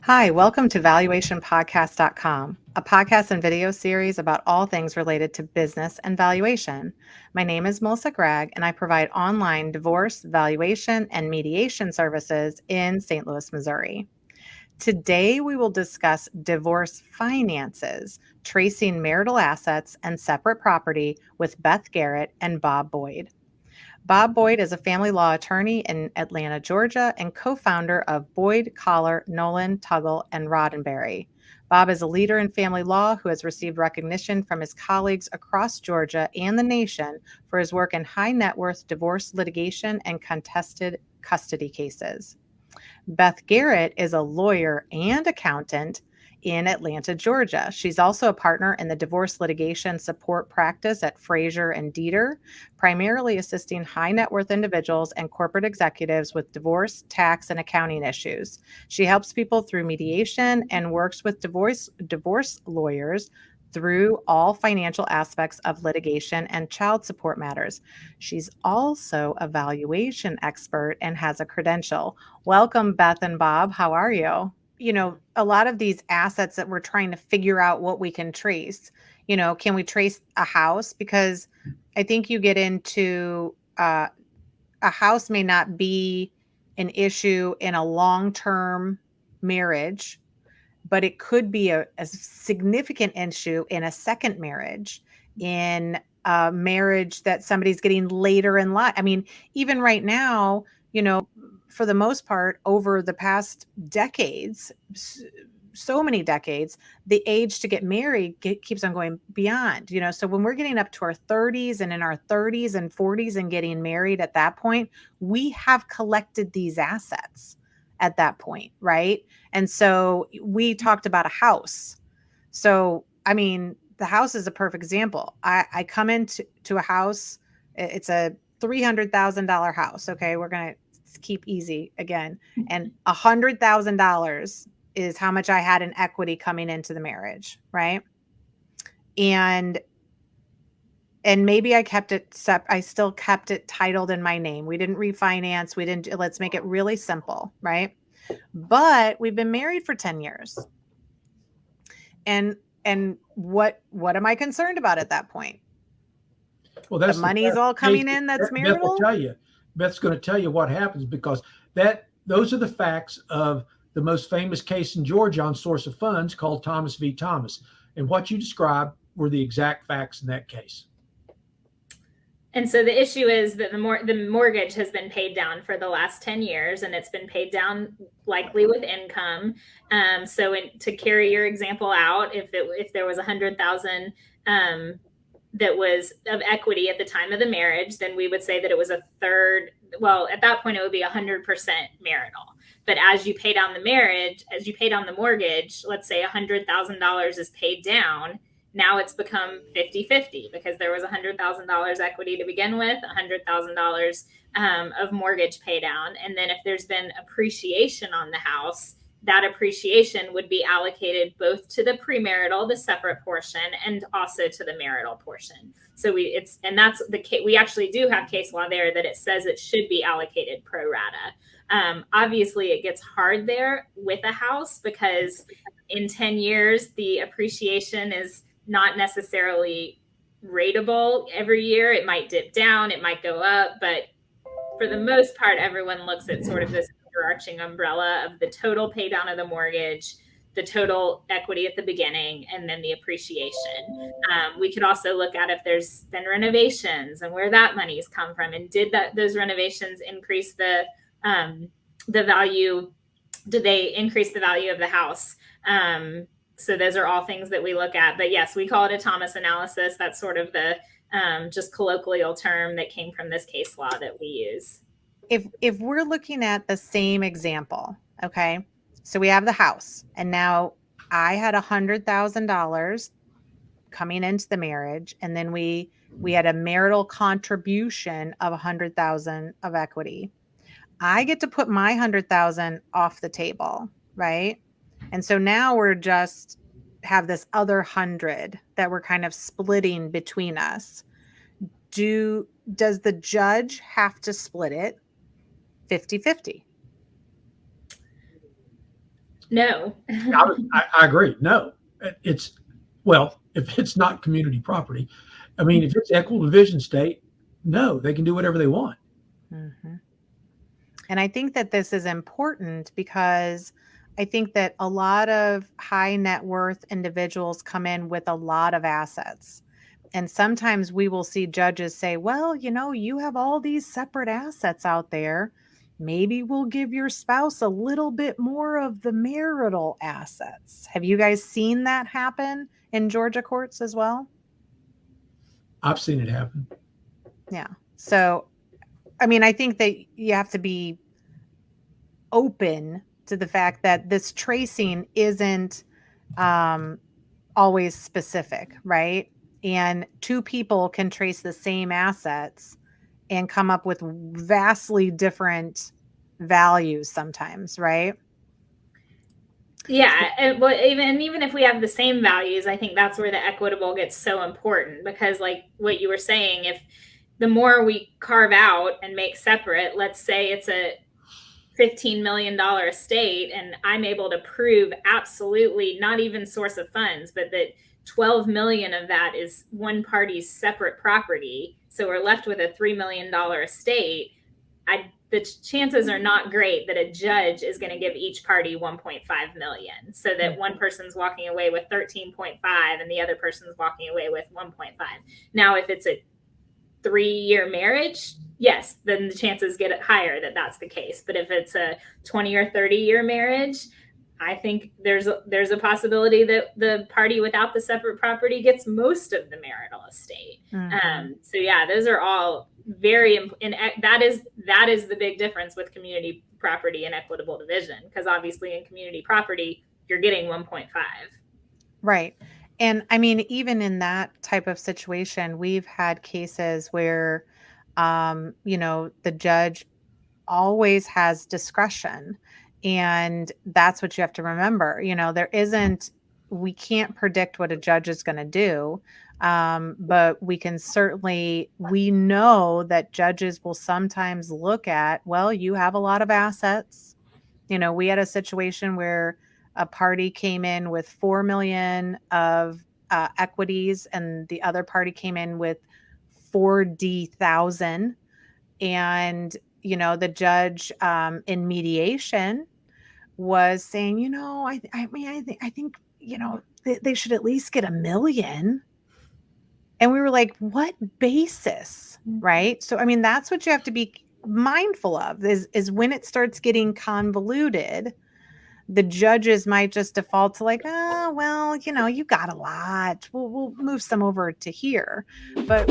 Hi, welcome to valuationpodcast.com, a podcast and video series about all things related to business and valuation. My name is Melissa Gragg, and I provide online divorce, valuation, and mediation services in St. Louis, Missouri. Today, we will discuss divorce finances, tracing marital assets and separate property with Beth Garrett and Bob Boyd. Bob Boyd is a family law attorney in Atlanta, Georgia, and co-founder of Boyd, Collar, Nolen, Tuggle, and Roddenbery. Bob is a leader in family law who has received recognition from his colleagues across Georgia and the nation for his work in high net worth divorce litigation and contested custody cases. Beth Garrett is a lawyer and accountant in Atlanta, Georgia. She's also a partner in the Divorce Litigation Support Practice at Frazier Deeter, primarily assisting high net worth individuals and corporate executives with divorce, tax, and accounting issues. She helps people through mediation and works with divorce lawyers through all financial aspects of litigation and child support matters. She's also a valuation expert and has a credential. Welcome, Beth and Bob. How are you? A lot of these assets that we're trying to figure out what we can trace, can we trace a house? Because I think you get into a house may not be an issue in a long-term marriage, but it could be a significant issue in a second marriage, in a marriage that somebody's getting later in life. I mean, even right now, for the most part, over the past decades, so many decades, the age to get married keeps on going beyond, so when we're getting up to our 30s and in our 30s and 40s and getting married at that point, we have collected these assets at that point, right? And so we talked about a house. So, I mean, the house is a perfect example. I come into a house, it's a $300,000 house. Okay, we're going to keep easy again. And $100,000 is how much I had in equity coming into the marriage, right? And maybe I still kept it titled in my name. We didn't refinance. Let's make it really simple, right? But we've been married for 10 years. And what am I concerned about at that point? Well, that's the money's all coming in. That's Beth will marital. tell you. Beth's going to tell you what happens because those are the facts of the most famous case in Georgia on source of funds called Thomas v. Thomas. And what you described were the exact facts in that case. And so the issue is that the mortgage has been paid down for the last 10 years, and it's been paid down likely with income. So to carry your example out, if there was $100,000 that was of equity at the time of the marriage, then we would say that it was a third. Well, at that point, it would be 100% marital. But as you pay down the mortgage, let's say $100,000 is paid down. Now it's become 50-50 because there was $100,000 equity to begin with, $100,000 of mortgage pay down. And then if there's been appreciation on the house, that appreciation would be allocated both to the premarital, the separate portion, and also to the marital portion. So that's the case. We actually do have case law there that it says it should be allocated pro rata. Obviously, it gets hard there with a house because in 10 years, the appreciation is not necessarily rateable every year. It might dip down, it might go up, but for the most part, everyone looks at sort of this overarching umbrella of the total pay down of the mortgage, the total equity at the beginning, and then the appreciation. We could also look at if there's been renovations and where that money's come from, and did those renovations increase the value? Did they increase the value of the house? So those are all things that we look at. But yes, we call it a Thomas analysis. That's sort of the just colloquial term that came from this case law that we use. If we're looking at the same example, okay, so we have the house, and now I had $100,000 coming into the marriage, and then we had a marital contribution of $100,000 of equity. I get to put my $100,000 off the table, right? And so now we're just have this other 100 that we're kind of splitting between us. Does the judge have to split it 50-50? No. I agree. No, well, if it's not community property, I mean, if it's equitable division state, no, they can do whatever they want. Mm-hmm. And I think that this is important because I think that a lot of high net worth individuals come in with a lot of assets. And sometimes we will see judges say, well, you have all these separate assets out there. Maybe we'll give your spouse a little bit more of the marital assets. Have you guys seen that happen in Georgia courts as well? I've seen it happen. Yeah. So, I mean, I think that you have to be open to the fact that this tracing isn't always specific, right? And two people can trace the same assets and come up with vastly different values sometimes, right? Yeah, well, even if we have the same values, I think that's where the equitable gets so important, because like what you were saying, if the more we carve out and make separate, let's say it's a $15 million estate, and I'm able to prove absolutely not even source of funds, but that 12 million of that is one party's separate property. So we're left with a $3 million estate. The chances are not great that a judge is going to give each party 1.5 million, so that one person's walking away with 13.5 and the other person's walking away with 1.5. Now, if it's a 3-year marriage, yes, then the chances get higher that that's the case. But if it's a 20 or 30-year marriage, I think there's a possibility that the party without the separate property gets most of the marital estate. Mm-hmm. So yeah, those are all very, and that is the big difference with community property and equitable division, because obviously in community property you're getting 1.5. Right. And I mean, even in that type of situation, we've had cases where, the judge always has discretion. And that's what you have to remember. We can't predict what a judge is going to do. But we know that judges will sometimes look at, well, you have a lot of assets. We had a situation where a party came in with 4 million of equities and the other party came in with 40,000. And, the judge in mediation was saying, I think, they should at least get 1 million. And we were like, what basis? Right. So, I mean, that's what you have to be mindful of is when it starts getting convoluted, the judges might just default to like, oh, well, you got a lot. We'll move some over to here. But